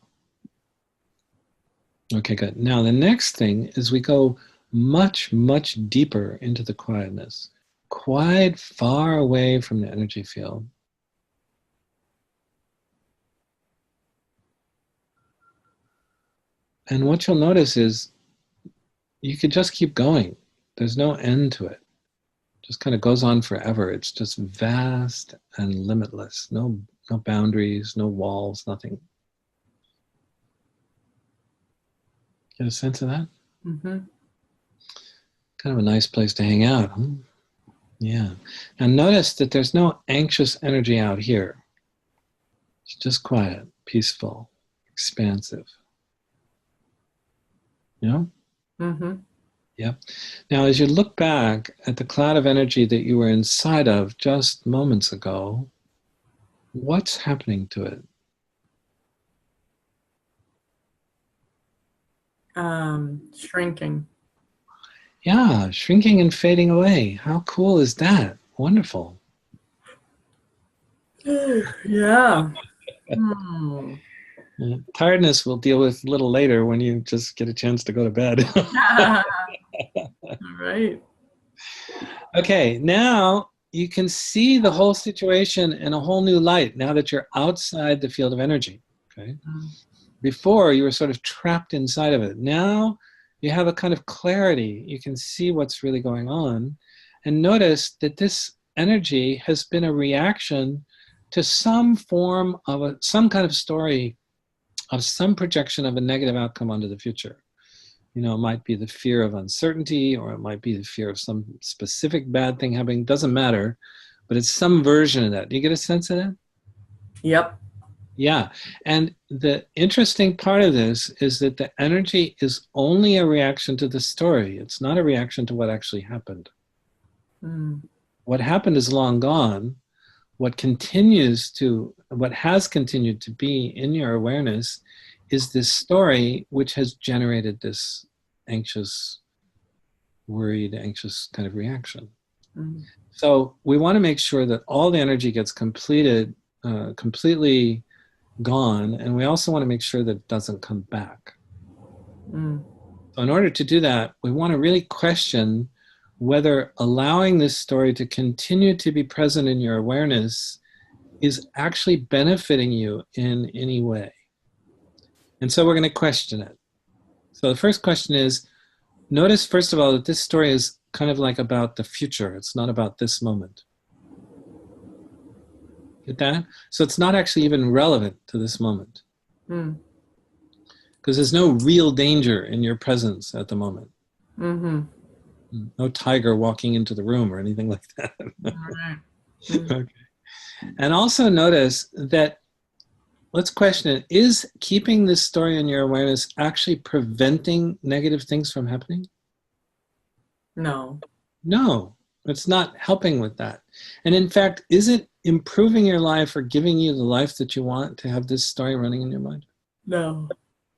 Okay, good. Now the next thing is we go much, much deeper into the quietness, quite far away from the energy field. And what you'll notice is you could just keep going. There's no end to it. It just kind of goes on forever. It's just vast and limitless. No boundaries, no walls, nothing. Get a sense of that? Mm-hmm. Kind of a nice place to hang out. Huh? Yeah. Now notice that there's no anxious energy out here. It's just quiet, peaceful, expansive. You know? Mm-hmm. Yep. Now, as you look back at the cloud of energy that you were inside of just moments ago, what's happening to it? Shrinking. Yeah, shrinking and fading away. How cool is that? Wonderful. Yeah. Tiredness we'll deal with a little later when you just get a chance to go to bed. All right. Okay, now you can see the whole situation in a whole new light now that you're outside the field of energy. Okay. Before, you were sort of trapped inside of it. Now you have a kind of clarity. You can see what's really going on. And notice that this energy has been a reaction to some form of some kind of story of some projection of a negative outcome onto the future. You know, it might be the fear of uncertainty, or it might be the fear of some specific bad thing happening. Doesn't matter, but it's some version of that. Do you get a sense of that? Yep. Yeah. And the interesting part of this is that the energy is only a reaction to the story. It's not a reaction to what actually happened. What happened is long gone. what has continued to be in your awareness is this story which has generated this anxious, worried, anxious kind of reaction. Mm. So we want to make sure that all the energy gets completely gone, and we also want to make sure that it doesn't come back. Mm. So in order to do that, we want to really question whether allowing this story to continue to be present in your awareness is actually benefiting you in any way. And so we're going to question it. So the first question is, notice first of all that this story is kind of like about the future. It's not about this moment. Get that? So it's not actually even relevant to this moment. Mm. Because there's no real danger in your presence at the moment. Mm-hmm. No tiger walking into the room or anything like that. All right. Mm. Okay. And also notice that, let's question it, is keeping this story in your awareness actually preventing negative things from happening? No. No, it's not helping with that. And in fact, is it improving your life or giving you the life that you want to have this story running in your mind? No.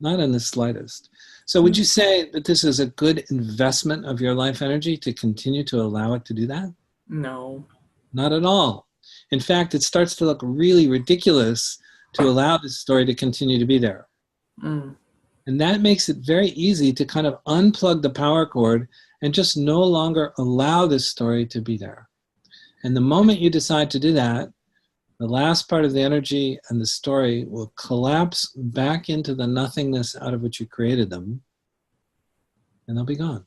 Not in the slightest. So would you say that this is a good investment of your life energy to continue to allow it to do that? No. Not at all. In fact, it starts to look really ridiculous to allow this story to continue to be there. Mm. And that makes it very easy to kind of unplug the power cord and just no longer allow this story to be there. And the moment you decide to do that, the last part of the energy and the story will collapse back into the nothingness out of which you created them, and they'll be gone.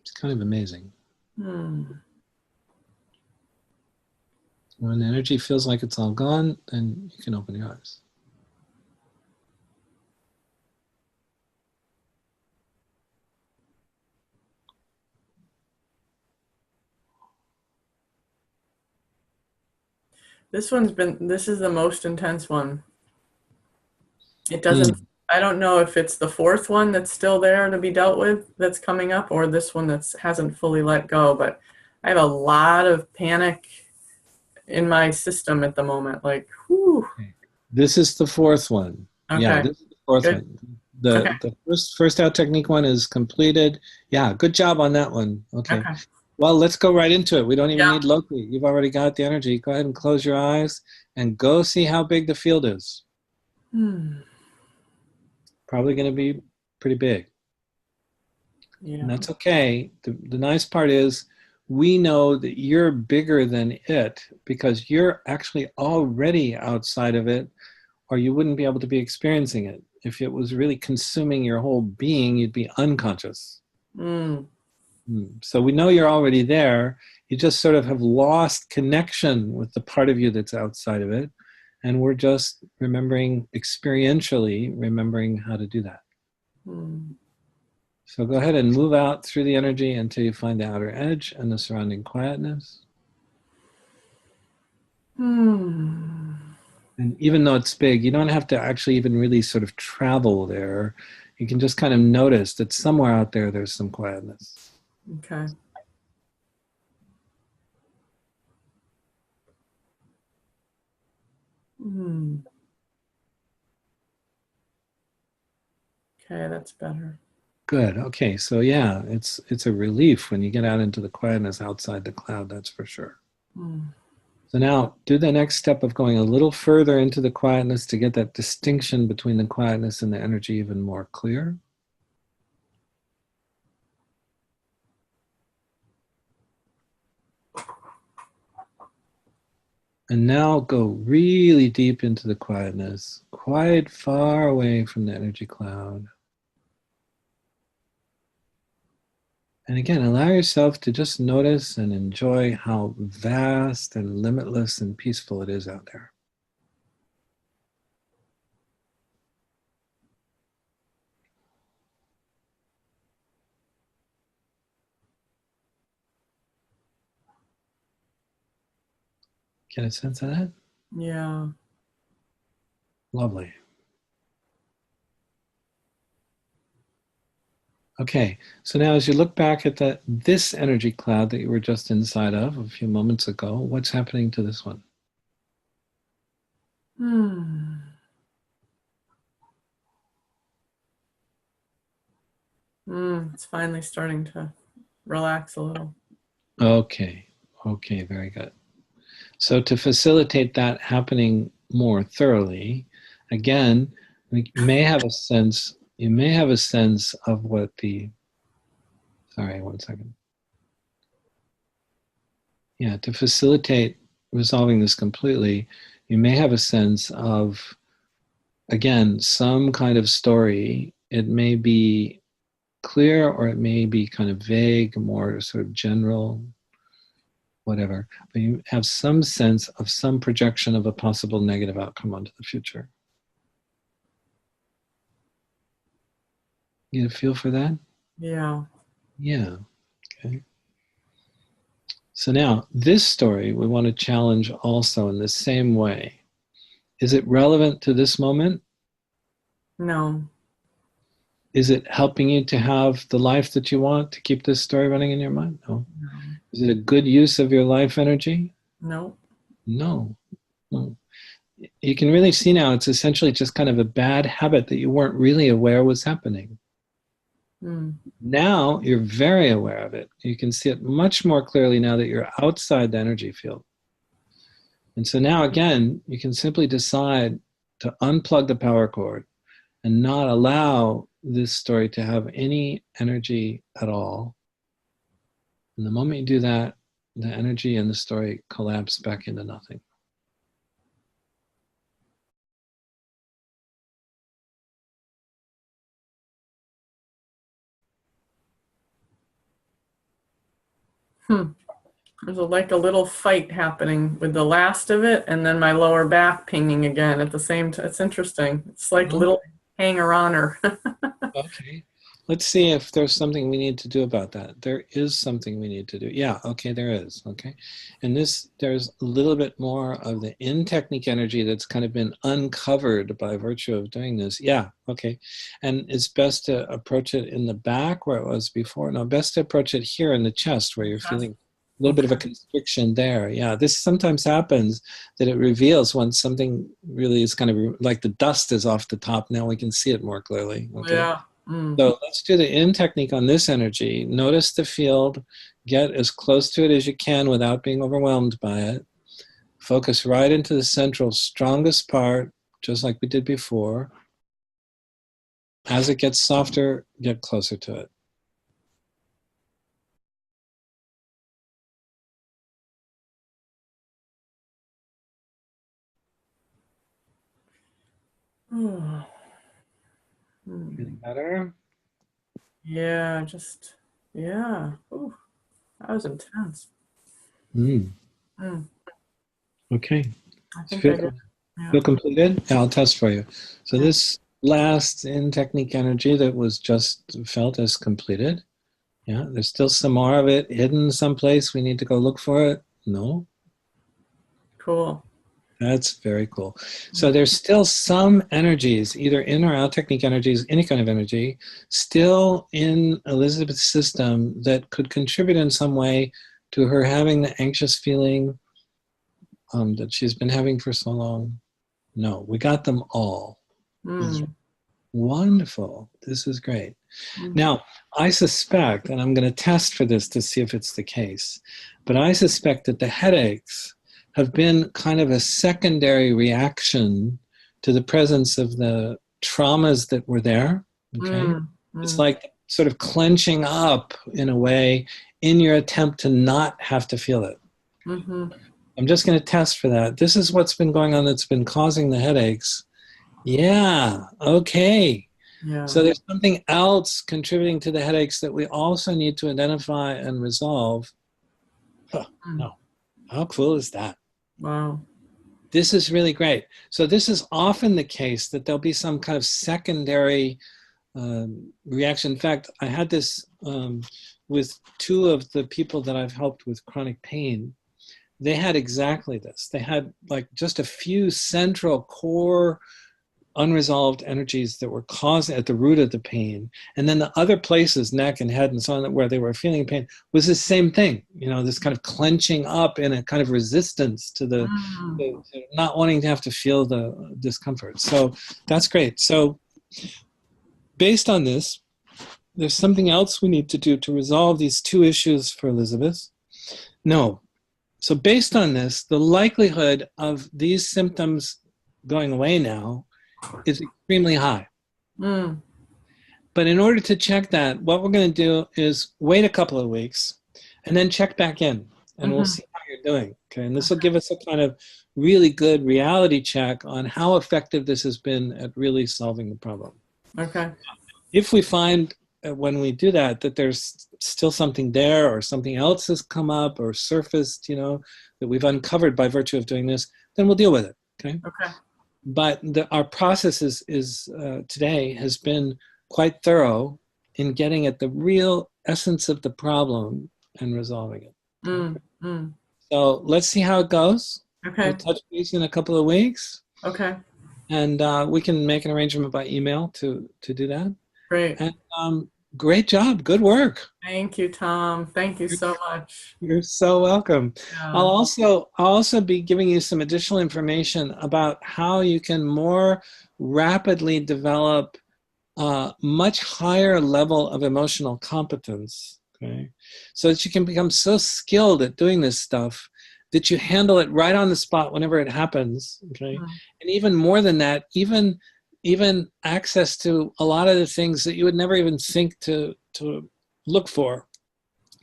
It's kind of amazing. Mm. When the energy feels like it's all gone, then you can open your eyes. This is the most intense one. It doesn't, I don't know if it's the fourth one that's still there to be dealt with that's coming up, or this one that hasn't fully let go, but I have a lot of panic in my system at the moment. Like, whew. This is the fourth one. Yeah, Okay. this is the fourth Good. one. Okay. The first out technique one is completed. Yeah, good job on that one. Okay. Okay. Well, let's go right into it. We don't even Yeah. need Loki. You've already got the energy. Go ahead and close your eyes and go see how big the field is. Hmm. Probably going to be pretty big. Yeah. And that's okay. The nice part is we know that you're bigger than it because you're actually already outside of it, or you wouldn't be able to be experiencing it. If it was really consuming your whole being, you'd be unconscious. Mm. So we know you're already there. You just sort of have lost connection with the part of you that's outside of it. And we're just remembering experientially, remembering how to do that. Mm. So go ahead and move out through the energy until you find the outer edge and the surrounding quietness. Hmm. And even though it's big, you don't have to actually even really sort of travel there. You can just kind of notice that somewhere out there, there's some quietness. Okay. Hmm. Okay, that's better. Good. Okay. So yeah, it's a relief when you get out into the quietness outside the cloud, that's for sure. Hmm. So now do the next step of going a little further into the quietness to get that distinction between the quietness and the energy even more clear. And now go really deep into the quietness, quite far away from the energy cloud. And again, allow yourself to just notice and enjoy how vast and limitless and peaceful it is out there. Get a sense of that? Yeah. Lovely. Okay, so now as you look back at this energy cloud that you were just inside of a few moments ago, what's happening to this one? Hmm. It's finally starting to relax a little. Okay, okay, very good. So to facilitate that happening more thoroughly, again, we may have a sense, you may have a sense of what the, sorry, one second. Yeah, to facilitate resolving this completely, you may have a sense of, again, some kind of story. It may be clear or it may be kind of vague, more sort of general, whatever. But you have some sense of some projection of a possible negative outcome onto the future. You get a feel for that? Yeah. Yeah. Okay. So now, this story we want to challenge also in the same way. Is it relevant to this moment? No. Is it helping you to have the life that you want to keep this story running in your mind? No. No. Is it a good use of your life energy? No. No. No. You can really see now it's essentially just kind of a bad habit that you weren't really aware was happening. Mm. Now you're very aware of it. You can see it much more clearly now that you're outside the energy field. And so now again, you can simply decide to unplug the power cord and not allow this story to have any energy at all. And the moment you do that, the energy and the story collapse back into nothing. Hmm. There's like a little fight happening with the last of it, and then my lower back pinging again at the same time. It's interesting. It's like Okay. little hanger-oner. Okay. Let's see if there's something we need to do about that. There is something we need to do. Yeah, okay, there is. Okay. And there's a little bit more of the in technique energy that's kind of been uncovered by virtue of doing this. Yeah, okay. And it's best to approach it in the back where it was before. No, best to approach it here in the chest where you're feeling a little bit of a Okay. constriction there. Yeah, this sometimes happens that it reveals when something really is kind of like the dust is off the top. Now we can see it more clearly. Okay. Yeah. Mm. So let's do the in technique on this energy. Notice the field, get as close to it as you can without being overwhelmed by it. Focus right into the central, strongest part, just like we did before. As it gets softer, get closer to it. Mm. Feeling better? Yeah, yeah. Ooh, that was intense. Mm. Mm. Okay. I So think I did. Yeah. feel completed? Yeah, I'll test for you. So Yeah. this last in technique energy that was just felt as completed. Yeah, there's still some more of it hidden someplace. We need to go look for it. No, Cool. that's very cool. So Mm. there's still some energies, either in or out technique energies, any kind of energy, still in Elizabeth's system that could contribute in some way to her having the anxious feeling that she's been having for so long. No, we got them all. This is Mm. wonderful. This is great. Mm. Now, I suspect, and I'm going to test for this to see if it's the case, but I suspect that the headaches have been kind of a secondary reaction to the presence of the traumas that were there. Okay. Mm. It's Mm. like sort of clenching up in a way in your attempt to not have to feel it. Mm-hmm. I'm just going to test for that. This is what's been going on that's been causing the headaches. Yeah. Okay. Yeah. So there's something else contributing to the headaches that we also need to identify and resolve. Huh, Mm. no. How cool is that? Wow. This is really great. So this is often the case that there'll be some kind of secondary reaction. In fact, I had this with two of the people that I've helped with chronic pain. They had exactly this. They had like just a few central core unresolved energies that were causing at the root of the pain. And then the other places, neck and head and so on, where they were feeling pain, was the same thing. This kind of clenching up and a kind of resistance to the to not wanting to have to feel the discomfort. So that's great. So based on this, there's something else we need to do to resolve these two issues for Elizabeth. No. So based on this, the likelihood of these symptoms going away now is extremely high. But in order to check that, what we're going to do is wait a couple of weeks and then check back in, and we'll see how you're doing. Okay, and this will give us a kind of really good reality check on how effective this has been at really solving the problem. Okay. If we find when we do that there's still something there, or something else has come up or surfaced, that we've uncovered by virtue of doing this, then we'll deal with it. Okay. But our process is today has been quite thorough in getting at the real essence of the problem and resolving it. So let's see how it goes. Okay. We'll touch base in a couple of weeks. Okay. And we can make an arrangement by email to do that. Great. And great job. Good work. Thank you, Tom. Thank you so much. You're so welcome. Yeah. I'll also be giving you some additional information about how you can more rapidly develop a much higher level of emotional competence, okay? So that you can become so skilled at doing this stuff that you handle it right on the spot whenever it happens, okay? And even more than that, even access to a lot of the things that you would never even think to look for,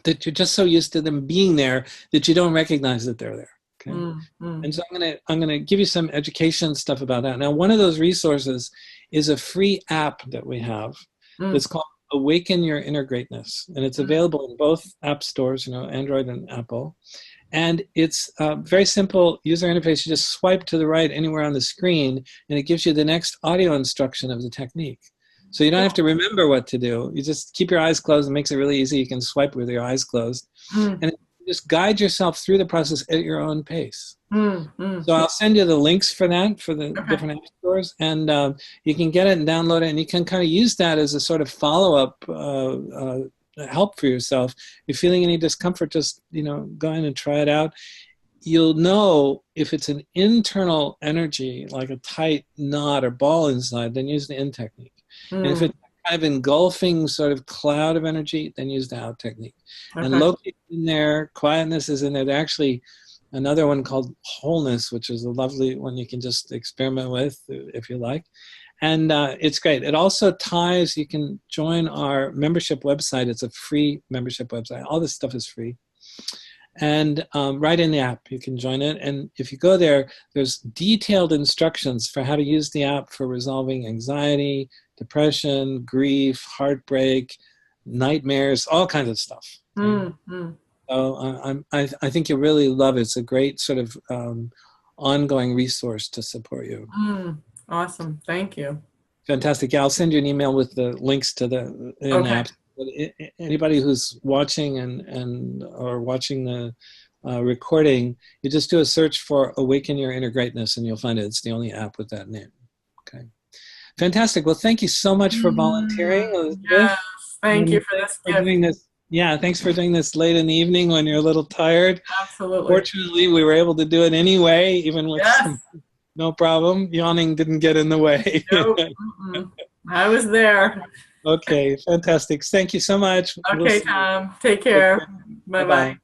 that you're just so used to them being there that you don't recognize that they're there. Okay? And so I'm gonna give you some education stuff about that. Now, one of those resources is a free app that we have. It's called Awaken Your Inner Greatness, and it's available in both app stores, Android and Apple. And it's a very simple user interface. You just swipe to the right anywhere on the screen, and it gives you the next audio instruction of the technique. So you don't have to remember what to do. You just keep your eyes closed. It makes it really easy. You can swipe with your eyes closed. And just guide yourself through the process at your own pace. So I'll send you the links for that, for the different app stores. And you can get it and download it. And you can kind of use that as a sort of follow-up help for yourself. If you're feeling any discomfort, just go in and try it out. You'll know if it's an internal energy, like a tight knot or ball inside, then use the in technique. And if it's kind of engulfing sort of cloud of energy, then use the out technique. And location in there, quietness is in there. There's actually another one called wholeness, which is a lovely one you can just experiment with if you like. And it's great. It also ties, you can join our membership website. It's a free membership website. All this stuff is free. And right in the app, you can join it. And if you go there, there's detailed instructions for how to use the app for resolving anxiety, depression, grief, heartbreak, nightmares, all kinds of stuff. So I think you'll really love it. It's a great sort of ongoing resource to support you. Awesome. Thank you. Fantastic. Yeah, I'll send you an email with the links to the apps. Anybody who's watching or watching the recording, you just do a search for Awaken Your Inner Greatness and you'll find it. It's the only app with that name. Okay. Fantastic. Well, thank you so much for volunteering, Elizabeth. Yes, thank you for this gift. Yeah, thanks for doing this late in the evening when you're a little tired. Absolutely. Fortunately, we were able to do it anyway, even with no problem. Yawning didn't get in the way. Nope. I was there. Okay, fantastic. Thank you so much. Okay, Tom. Take care. Bye-bye.